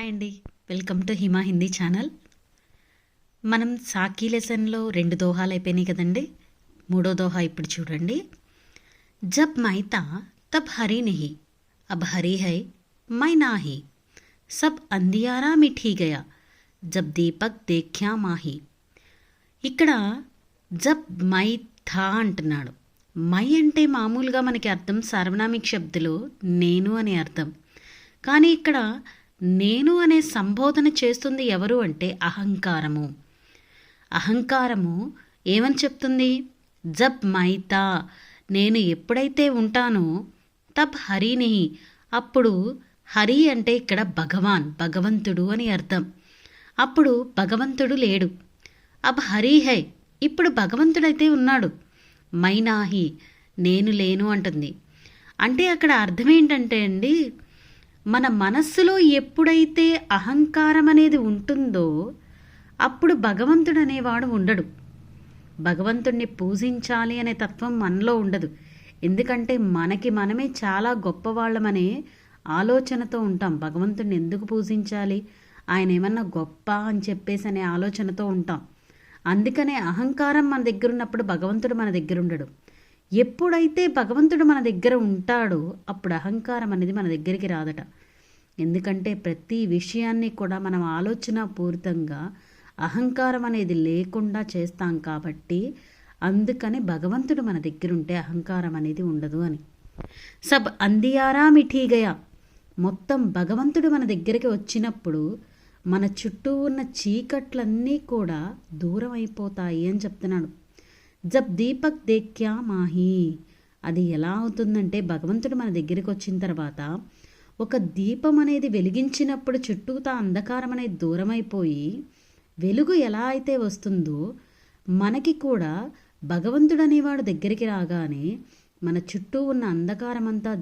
Hi అండి, welcome to Hima Hindi channel. మనం సాకీ లెసన్లో 2 దోహాలు అయిపోయినాయి కదండి. మూడో దోహా ఇప్పుడు చూడండి. జబ్ మైతా తబ్ హరీ నహీ, అబ్ హరీ హై మై నాహీ, సబ్ అందియారా మిఠీ గయా, జబ్ దీపక్ దేఖ్యా మాహీ. ఇక్కడ జబ్ మై థా అంటున్నాడు. మై అంటే మామూలుగా మనకి అర్థం సార్వనామిక శబ్దులో నేను అనే అర్థం. కానీ ఇక్కడ నేను అనే సంబోధన చేస్తుంది ఎవరు అంటే అహంకారము. అహంకారము ఏమని చెప్తుంది? జబ్ మైతా, నేను ఎప్పుడైతే ఉంటానో, తబ్ హరిని, అప్పుడు హరి అంటే ఇక్కడ భగవాన్, భగవంతుడు అని అర్థం. అప్పుడు భగవంతుడు లేడు. అబ్ హరి హై, ఇప్పుడు భగవంతుడైతే ఉన్నాడు. మైనాహి, నేను లేను అంటుంది. అంటే అక్కడ అర్థం ఏంటంటే అండి, మన మనస్సులో ఎప్పుడైతే అహంకారం అనేది ఉంటుందో అప్పుడు భగవంతుడు అనేవాడు ఉండడు. భగవంతుడిని పూజించాలి అనే తత్వం మనలో ఉండదు. ఎందుకంటే మనకి మనమే చాలా గొప్పవాళ్ళమనే ఆలోచనతో ఉంటాం. భగవంతుడిని ఎందుకు పూజించాలి, ఆయన ఏమన్నా గొప్ప అని చెప్పేసి అనే ఆలోచనతో ఉంటాం. అందుకనే అహంకారం మన దగ్గర ఉన్నప్పుడు భగవంతుడు మన దగ్గర ఉండడు. ఎప్పుడైతే భగవంతుడు మన దగ్గర ఉంటాడో అప్పుడు అహంకారం అనేది మన దగ్గరికి రాదట. ఎందుకంటే ప్రతి విషయాన్ని కూడా మనం ఆలోచన పూరితంగా అహంకారం అనేది లేకుండా చేస్తాం కాబట్టి, అందుకని భగవంతుడు మన దగ్గర ఉంటే అహంకారం అనేది ఉండదు అని. సబ్ అందియారా మిఠీ గయా, మొత్తం భగవంతుడు మన దగ్గరికి వచ్చినప్పుడు మన చుట్టూ ఉన్న చీకట్లన్నీ కూడా దూరం అయిపోతాయి అని చెప్తున్నాడు. జబ్ దీపక్ దేఖ్యా మాహీ, అది ఎలా అవుతుందంటే భగవంతుడు మన దగ్గరికి వచ్చిన తర్వాత ఒక దీపం అనేది వెలిగించినప్పుడు చుట్టూతా అంధకారం అనేది దూరం అయిపోయి వెలుగు ఎలా అయితే వస్తుందో మనకి కూడా భగవంతుడు అనేవాడు దగ్గరికి రాగానే మన చుట్టూ ఉన్న అంధకారం అంతా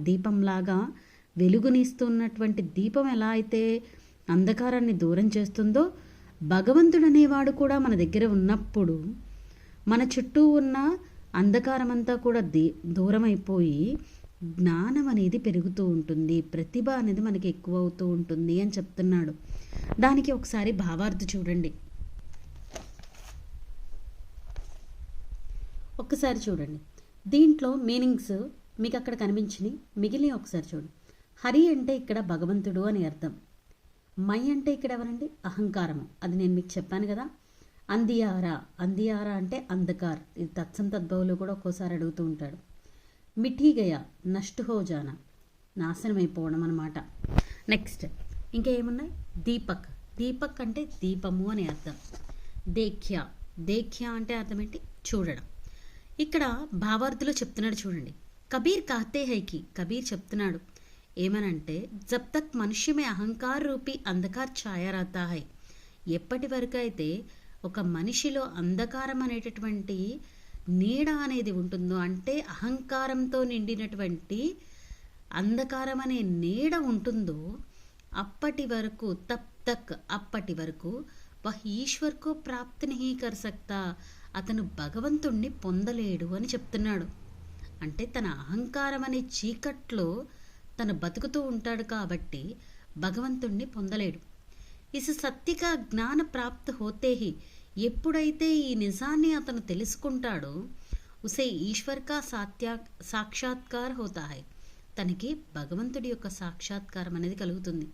దీపంలాగా వెలుగునిస్తున్నటువంటి దీపం ఎలా అయితే అంధకారాన్ని దూరం చేస్తుందో, భగవంతుడు అనేవాడు కూడా మన దగ్గర ఉన్నప్పుడు మన చుట్టూ ఉన్న అంధకారం అంతా కూడా దూరం అయిపోయి జ్ఞానం అనేది పెరుగుతూ ఉంటుంది, ప్రతిభ అనేది మనకి ఎక్కువ అవుతూ ఉంటుంది అని చెప్తున్నాడు. దానికి ఒకసారి భావార్థం చూడండి. ఒక్కసారి చూడండి, దీంట్లో మీనింగ్స్ మీకు అక్కడ కనిపించినాయి. మిగిలిన ఒకసారి చూడండి. హరి అంటే ఇక్కడ భగవంతుడు అని అర్థం. మై అంటే ఇక్కడ ఎవరండి? అహంకారము. అది నేను మీకు చెప్పాను కదా. అందియారా, అందియారా అంటే అంధకార్. ఇది తత్సం తద్భవులు కూడా ఒక్కోసారి అడుగుతూ ఉంటాడు. మిఠీ గయా, నష్ట హో జానా, నాశనం అయిపోవడం అనమాట. నెక్స్ట్ ఇంకా ఏమున్నాయి? దీపక్, దీపక్ అంటే దీపము అని అర్థం. దేఖ్యా, దేఖ్యా అంటే అర్థం ఏంటి? చూడడం. ఇక్కడ భావార్థులు చెప్తున్నాడు చూడండి. కబీర్ కాతే హైకి, కబీర్ చెప్తున్నాడు ఏమనంటే, జబ్ తక్ మనుష్య మే అహంకార రూపీ అంధకార్ ఛాయా రహతా హై, ఎప్పటి వరకు అయితే ఒక మనిషిలో అంధకారం అనేటటువంటి నీడ అనేది ఉంటుందో, అంటే అహంకారంతో నిండినటువంటి అంధకారం అనే నీడ ఉంటుందో, అప్పటి వరకు తబ్ తక్, అప్పటి వరకు వహ్ ఈశ్వర్ కో ప్రాప్తి నహీ కర్ సక్తా, అతను భగవంతుణ్ణి పొందలేడు అని చెప్తున్నాడు. అంటే తన అహంకారం అనే చీకట్లో తను బతుకుతూ ఉంటాడు కాబట్టి భగవంతుణ్ణి పొందలేడు. ఇస్ సత్యక జ్ఞాన ప్రాప్త హోతే హి, ఎప్పుడైతే ఈ నిజాన్ని అతను తెలుసుకుంటాడో, ఉసే ఈశ్వర్ కా సాక్షాత్కార్ హోతా హై, తనకి భగవంతుడి యొక్క సాక్షాత్కారం అనేది కలుగుతుంది.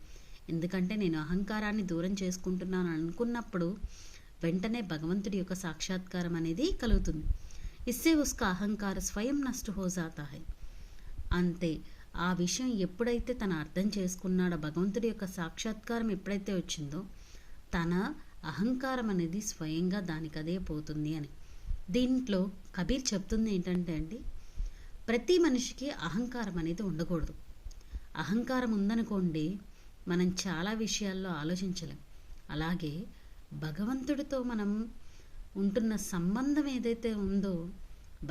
ఎందుకంటే నేను అహంకారాన్ని దూరం చేసుకుంటున్నాను అనుకున్నప్పుడు వెంటనే భగవంతుడి యొక్క సాక్షాత్కారం అనేది కలుగుతుంది. ఇస్సే ఉస్కా అహంకార స్వయం నష్ట హో జాతా హై. అంతే, ఆ విషయం ఎప్పుడైతే తను అర్థం చేసుకున్నాడో, భగవంతుడి యొక్క సాక్షాత్కారం ఎప్పుడైతే వచ్చిందో, తన అహంకారం అనేది స్వయంగా దానికదే పోతుంది అని. దీంట్లో కబీర్ చెప్తుంది ఏంటంటే అండి, ప్రతి మనిషికి అహంకారం అనేది ఉండకూడదు. అహంకారం ఉందనుకోండి మనం చాలా విషయాల్లో ఆలోచించలేం. అలాగే భగవంతుడితో మనం ఉంటున్న సంబంధం ఏదైతే ఉందో,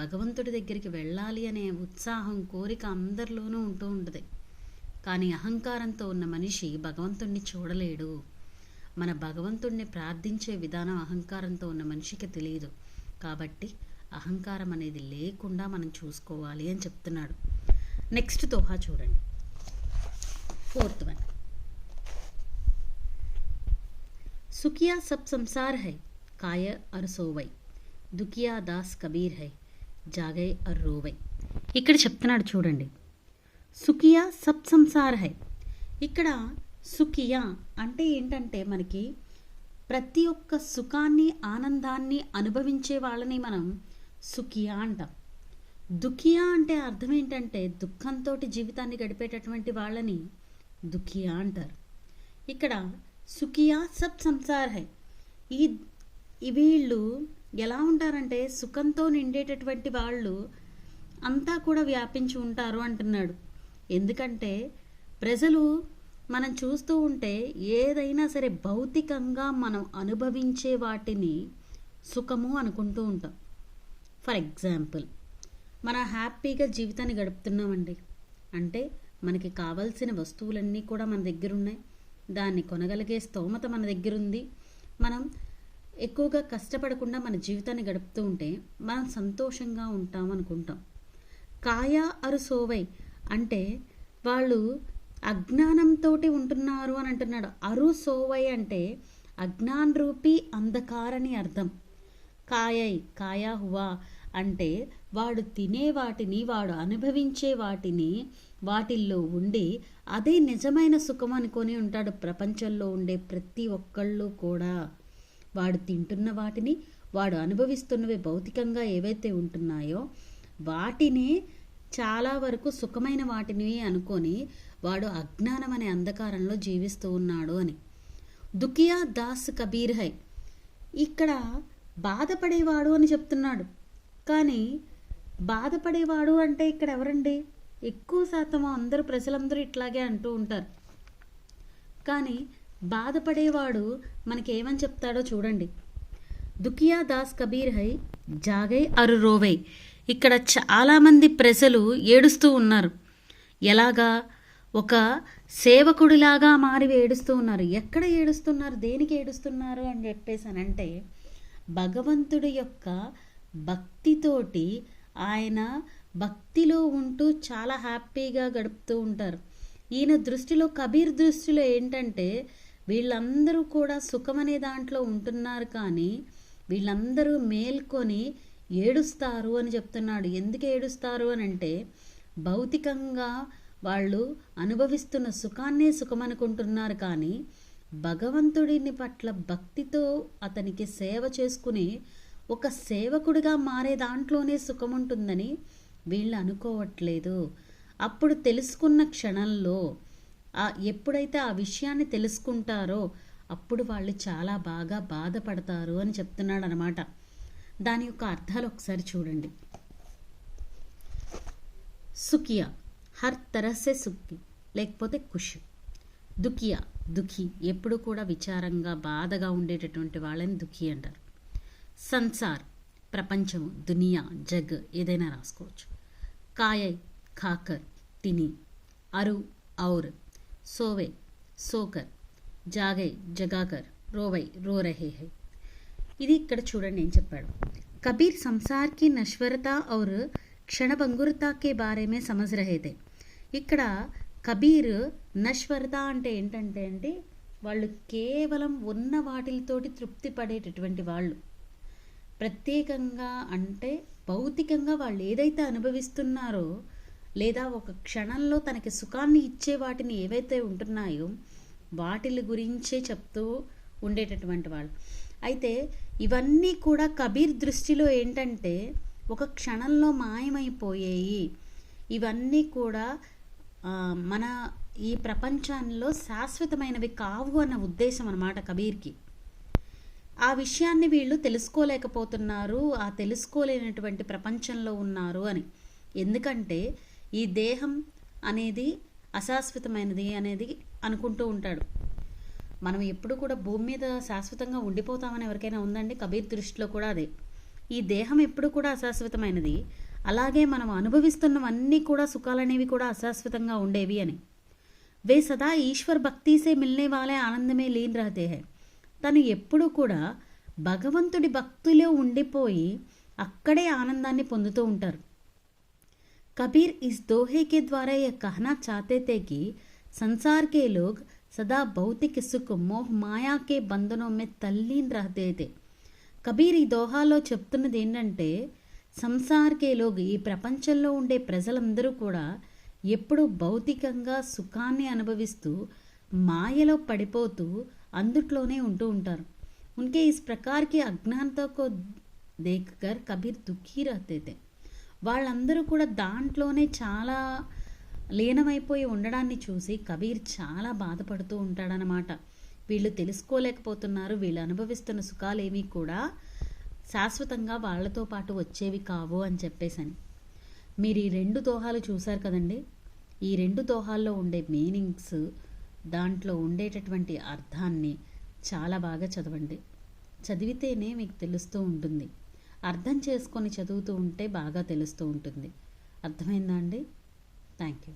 భగవంతుడి దగ్గరికి వెళ్ళాలి అనే ఉత్సాహం, కోరిక అందరిలోనూ ఉంటూ ఉంటుంది. కానీ అహంకారంతో ఉన్న మనిషి భగవంతుడిని చూడలేడు. మన భగవంతుడిని ప్రార్థించే విధానం అహంకారంతో ఉన్న మనిషికి తెలియదు. కాబట్టి అహంకారం అనేది లేకుండా మనం చూసుకోవాలి అని చెప్తున్నాడు. నెక్స్ట్ దోహా చూడండి, 4th one. Sukhiya sub Samsar high కాయ అర్ సోవై, దుఖియా దాస్ కబీర్ హై జాగై అర్ రోవై. ఇక్కడ చెప్తున్నాడు చూడండి, సుఖియా సబ్ సంసార్ హై. ఇక్కడ సుఖియా అంటే ఏంటంటే మనకి ప్రతి ఒక్క సుఖాన్ని ఆనందాన్ని అనుభవించే వాళ్ళని మనం సుఖియా అంటాం. దుఖియా అంటే అర్థం ఏంటంటే దుఃఖంతో జీవితాన్ని గడిపేటటువంటి వాళ్ళని దుఖియా అంటారు. ఇక్కడ సుఖియా సబ్ సంసార్ హై, వీళ్ళు ఎలా ఉంటారంటే సుఖంతో నిండేటటువంటి వాళ్ళు అంతా కూడా వ్యాపించి ఉంటారు అంటున్నాడు. ఎందుకంటే ప్రజలు మనం చూస్తూ ఉంటే ఏదైనా సరే భౌతికంగా మనం అనుభవించే వాటిని సుఖము అనుకుంటూ ఉంటాం. ఫర్ ఎగ్జాంపుల్, మనం హ్యాపీగా జీవితాన్ని గడుపుతున్నామండి అంటే మనకి కావాల్సిన వస్తువులన్నీ కూడా మన దగ్గర ఉన్నాయి, దాన్ని కొనగలిగే స్తోమత మన దగ్గర ఉంది, మనం ఎక్కువగా కష్టపడకుండా మన జీవితాన్ని గడుపుతూ ఉంటే మనం సంతోషంగా ఉంటాం అనుకుంటాం. కాయా అరు సోవై అంటే వాళ్ళు అజ్ఞానంతో ఉంటున్నారు అని అంటున్నాడు. అరు సోవై అంటే అజ్ఞాన్ రూపీ అంధకారని అర్థం. కాయై కాయా హువా అంటే వాడు తినే వాటిని, వాడు అనుభవించే వాటిని, వాటిల్లో ఉండి అదే నిజమైన సుఖం అనుకొని ఉంటాడు. ప్రపంచంలో ఉండే ప్రతి ఒక్కళ్ళు కూడా వాడు తింటున్న వాటిని, వాడు అనుభవిస్తున్నవి భౌతికంగా ఏవైతే ఉంటున్నాయో వాటినే చాలా వరకు సుఖమైన వాటిని అనుకొని వాడు అజ్ఞానం అనే అంధకారంలో జీవిస్తూ ఉన్నాడు అని. దుఖియా దాస్ కబీర్ హై, ఇక్కడ బాధపడేవాడు అని చెప్తున్నాడు. కానీ బాధపడేవాడు అంటే ఇక్కడ ఎవరండి? ఎక్కువ శాతం అందరూ ప్రజలందరూ ఇట్లాగే అంటూ ఉంటారు. కానీ బాధపడేవాడు మనకేమని చెప్తాడో చూడండి. దుఖియా దాస్ కబీర్ హై జాగై అరు రోవై. ఇక్కడ చాలామంది ప్రజలు ఏడుస్తూ ఉన్నారు. ఎలాగా? ఒక సేవకుడిలాగా మారి ఏడుస్తూ ఉన్నారు. ఎక్కడ ఏడుస్తున్నారు, దేనికి ఏడుస్తున్నారు అని చెప్పేసానంటే భగవంతుడి యొక్క భక్తితోటి ఆయన భక్తిలో ఉంటూ చాలా హ్యాపీగా గడుపుతూ ఉంటారు. ఈయన దృష్టిలో, కబీర్ దృష్టిలో ఏంటంటే వీళ్ళందరూ కూడా సుఖమనే దాంట్లో ఉంటున్నారు, కానీ వీళ్ళందరూ మేల్కొని ఏడుస్తారు అని చెప్తున్నాడు. ఎందుకు ఏడుస్తారు అని అంటే భౌతికంగా వాళ్ళు అనుభవిస్తున్న సుఖాన్నే సుఖమనుకుంటున్నారు, కానీ భగవంతుడిని పట్ల భక్తితో అతనికి సేవ చేసుకుని ఒక సేవకుడిగా మారే దాంట్లోనే సుఖం ఉంటుందని వీళ్ళు అనుకోవట్లేదు. అప్పుడు తెలుసుకున్న క్షణంలో ఎప్పుడైతే ఆ విషయాన్ని తెలుసుకుంటారో అప్పుడు వాళ్ళు చాలా బాగా బాధపడతారు అని చెప్తున్నాడు అనమాట. దాని యొక్క అర్థాలు ఒకసారి చూడండి. సుఖియా హర్ తరసే సుఖి లేకపోతే ఖుషి. దుఖియా దుఃఖి, ఎప్పుడు కూడా విచారంగా బాధగా ఉండేటటువంటి వాళ్ళని దుఃఖి అంటారు. సంసార్ ప్రపంచం, దునియా జగ్ ఏదైనా రాసుకోవచ్చు. కాయై ఖాకర్ తిని, అరు ఔర్, సోవే సోకర్, జాగై జగాకర్, రోవై రో రహే హై. ఇది ఇక్కడ చూడండి ఏం చెప్పాడు. కబీర్ సంసార్ కి నశ్వరతా ఔర్ క్షణభంగురతా కే బారే మే సమజ్ రహే థే. ఇక్కడ కబీర్ నశ్వరత అంటే ఏంటంటే అండి వాళ్ళు కేవలం ఉన్న వాటితోటి తృప్తి పడేటటువంటి వాళ్ళు. ప్రత్యేకంగా అంటే భౌతికంగా వాళ్ళు ఏదైతే అనుభవిస్తున్నారో లేదా ఒక క్షణంలో తనకి సుఖాన్ని ఇచ్చే వాటిని ఏవైతే ఉంటున్నాయో వాటిల గురించే చెప్తూ ఉండేటటువంటి వాళ్ళు. అయితే ఇవన్నీ కూడా కబీర్ దృష్టిలో ఏంటంటే ఒక క్షణంలో మాయమైపోయాయి. ఇవన్నీ కూడా మన ఈ ప్రపంచంలో శాశ్వతమైనవి కావు అన్న ఉద్దేశం అన్నమాట కబీర్కి. ఆ విషయాన్ని వీళ్ళు తెలుసుకోలేకపోతున్నారు, ఆ తెలుసుకోలేనటువంటి ప్రపంచంలో ఉన్నారు అని. ఎందుకంటే ఈ దేహం అనేది అశాశ్వతమైనది అనేది అనుకుంటూ ఉంటాడు. మనం ఎప్పుడు కూడా భూమి మీద శాశ్వతంగా ఉండిపోతామని ఎవరికైనా ఉందండి? కబీర్ దృష్టిలో కూడా అదే. ఈ దేహం ఎప్పుడు కూడా అశాశ్వతమైనది, అలాగే మనం అనుభవిస్తున్నవన్నీ కూడా సుఖాలనేవి కూడా అశాశ్వతంగా ఉండేవి అని. వే సదా ఈశ్వర్ భక్తి సే మిల్నే వాలే ఆనందమే లీన్ రహతే హై. తను ఎప్పుడు కూడా భగవంతుడి భక్తిలో ఉండిపోయి అక్కడే ఆనందాన్ని పొందుతూ ఉంటారు. कबीर इस दोहे के द्वारा यह कहना चाहते थे कि संसार के लोग सदा भौतिक सुख मोह माया के బంధనों में तल्लीन रहते थे. కబీర్ ఈ దోహాలో చెప్తున్నది ఏంటంటే సంసార్కే లోగ్, ఈ ప్రపంచంలో ఉండే ప్రజలందరూ కూడా ఎప్పుడూ భౌతికంగా సుఖాన్ని అనుభవిస్తూ మాయలో పడిపోతూ అందుట్లోనే ఉంటూ ఉంటారు. उनके इस प्रकार की अज्ञानता को देखकर कबीर दुखी रहते थे. వాళ్ళందరూ కూడా దాంట్లోనే చాలా లీనమైపోయి ఉండడాన్ని చూసి కబీర్ చాలా బాధపడుతూ ఉంటాడనమాట. వీళ్ళు తెలుసుకోలేకపోతున్నారు, వీళ్ళు అనుభవిస్తున్న సుఖాలేమీ కూడా శాశ్వతంగా వాళ్ళతో పాటు వచ్చేవి కావు అని చెప్పేసని. మీరు ఈ 2 దోహాలు చూశారు కదండి. ఈ 2 దోహాల్లో ఉండే మీనింగ్స్, దాంట్లో ఉండేటటువంటి అర్థాన్ని చాలా బాగా చదవండి. చదివితేనే మీకు తెలుస్తూ ఉంటుంది. అర్థం చేసుకొని చదువుతూ ఉంటే బాగా తెలుస్తూ ఉంటుంది. అర్థమైందా అండి? Thank you.